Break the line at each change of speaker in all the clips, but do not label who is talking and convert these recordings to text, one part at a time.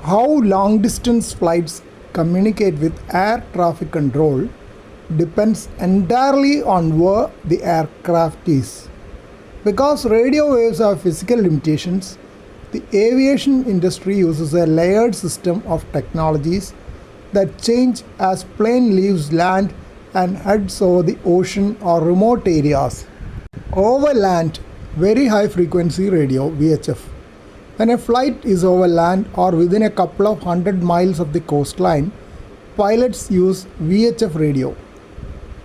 How long distance flights communicate with air traffic control depends entirely on where the aircraft is. Because radio waves have physical limitations, the aviation industry uses a layered system of technologies that change as plane leaves land and heads over the ocean or remote areas. Over land, very high frequency radio VHF. When a flight is over land or within a couple of hundred miles of the coastline, pilots use VHF radio.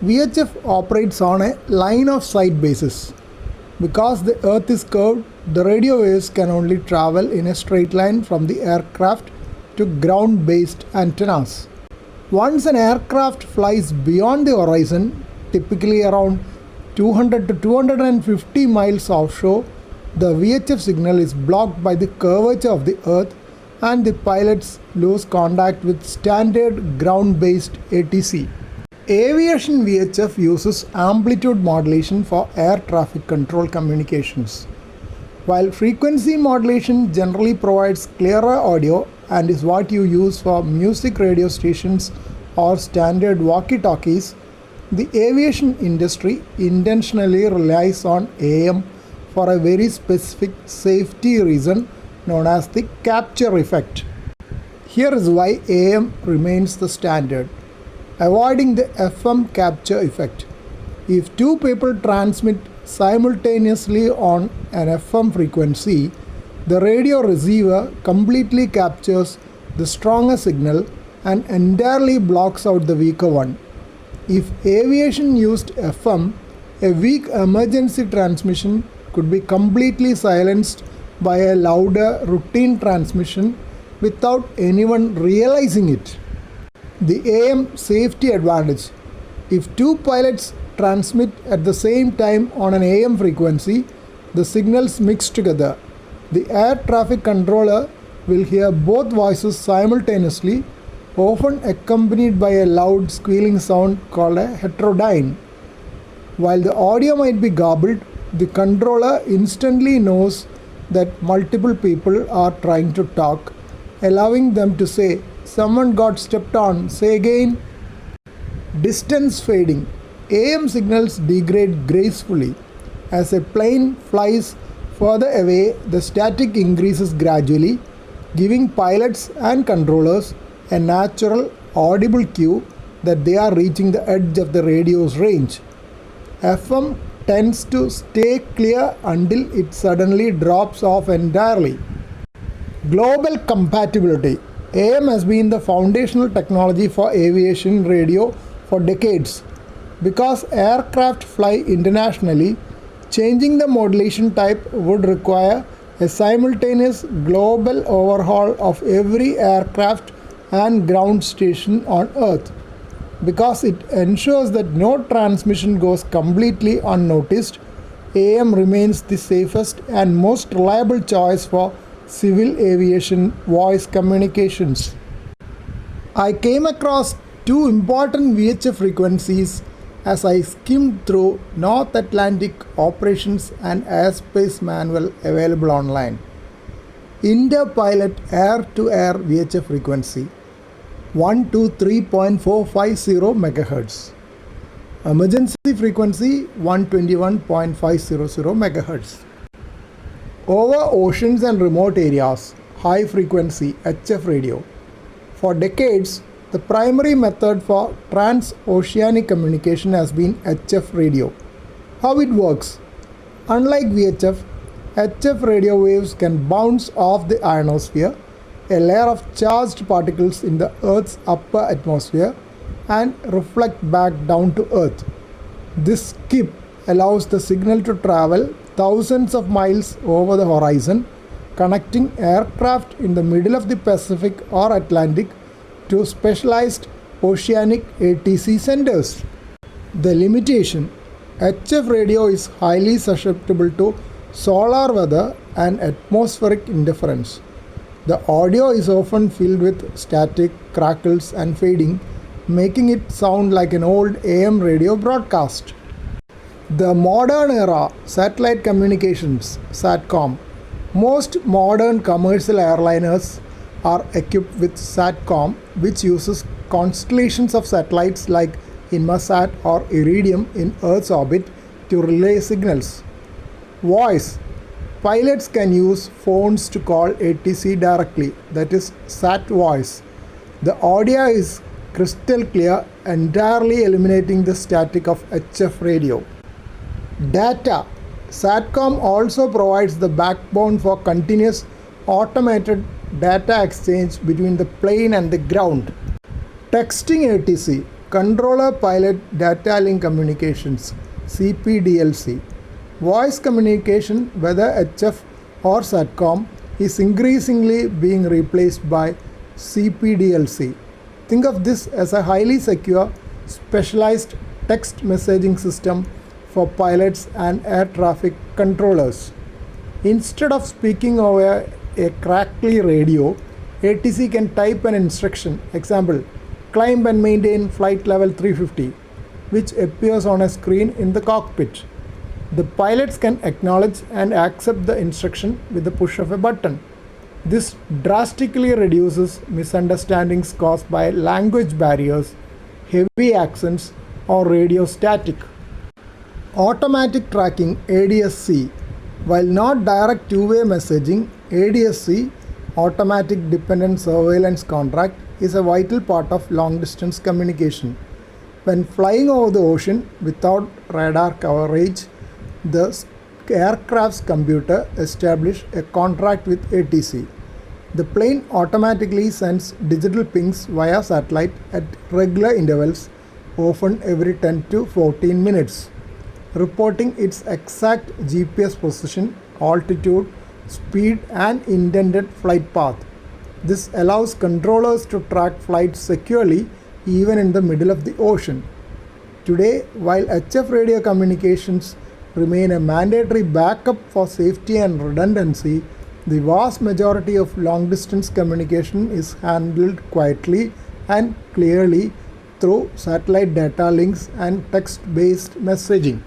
VHF operates on a line of sight basis. Because the earth is curved, the radio waves can only travel in a straight line from the aircraft to ground based antennas. Once an aircraft flies beyond the horizon, typically around 200 to 250 miles offshore, the VHF signal is blocked by the curvature of the earth and the pilots lose contact with standard ground-based ATC. Aviation VHF uses amplitude modulation for air traffic control communications. While frequency modulation generally provides clearer audio and is what you use for music radio stations or standard walkie-talkies, the aviation industry intentionally relies on AM for a very specific safety reason known as the capture effect. Here is why AM remains the standard. Avoiding the FM capture effect. If two people transmit simultaneously on an FM frequency, the radio receiver completely captures the stronger signal and entirely blocks out the weaker one. If aviation used FM, a weak emergency transmission could be completely silenced by a louder routine transmission without anyone realizing it. The AM safety advantage. If two pilots transmit at the same time on an AM frequency, the signals mix together. The air traffic controller will hear both voices simultaneously, often accompanied by a loud squealing sound called a heterodyne. While the audio might be garbled, the controller instantly knows that multiple people are trying to talk, allowing them to say, "Someone got stepped on, say again." Distance fading. AM signals degrade gracefully. As a plane flies further away, the static increases gradually, giving pilots and controllers a natural, audible cue that they are reaching the edge of the radio's range. FM tends to stay clear until it suddenly drops off entirely. Global compatibility. AM has been the foundational technology for aviation radio for decades. Because aircraft fly internationally, changing the modulation type would require a simultaneous global overhaul of every aircraft and ground station on Earth. Because it ensures that no transmission goes completely unnoticed, AM remains the safest and most reliable choice for civil aviation voice communications. I came across two important VHF frequencies as I skimmed through North Atlantic Operations and Airspace Manual available online. Interpilot air-to-air VHF frequency 123.450 MHz. Emergency frequency 121.500 MHz. Over oceans and remote areas, high frequency HF radio. For decades, the primary method for transoceanic communication has been HF radio. How it works? Unlike VHF, HF radio waves can bounce off the ionosphere, a layer of charged particles in the Earth's upper atmosphere, and reflect back down to Earth. This skip allows the signal to travel thousands of miles over the horizon, connecting aircraft in the middle of the Pacific or Atlantic to specialized oceanic ATC centers. The limitation. HF radio is highly susceptible to solar weather and atmospheric interference. The audio is often filled with static, crackles and fading, making it sound like an old AM radio broadcast. The modern era, satellite communications, SATCOM. Most modern commercial airliners are equipped with SATCOM, which uses constellations of satellites like Inmarsat or Iridium in Earth's orbit to relay signals. Voice. Pilots can use phones to call ATC directly, that is SAT voice. The audio is crystal clear, entirely eliminating the static of HF radio. Data. SATCOM also provides the backbone for continuous automated data exchange between the plane and the ground. Texting ATC. Controller Pilot Data Link Communications, CPDLC. Voice communication, whether HF or SATCOM, is increasingly being replaced by CPDLC. Think of this as a highly secure, specialized text messaging system for pilots and air traffic controllers. Instead of speaking over a crackly radio, ATC can type an instruction, example, climb and maintain flight level 350, which appears on a screen in the cockpit. The pilots can acknowledge and accept the instruction with the push of a button. This drastically reduces misunderstandings caused by language barriers, heavy accents, or radio static. Automatic tracking ADSC. While not direct two-way messaging, ADSC, Automatic Dependent Surveillance Contract, is a vital part of long-distance communication. When flying over the ocean without radar coverage, the aircraft's computer establishes a contract with ATC. The plane automatically sends digital pings via satellite at regular intervals, often every 10 to 14 minutes, reporting its exact GPS position, altitude, speed, and intended flight path. This allows controllers to track flights securely even in the middle of the ocean. Today, while HF radio communications remain a mandatory backup for safety and redundancy, the vast majority of long-distance communication is handled quietly and clearly through satellite data links and text-based messaging.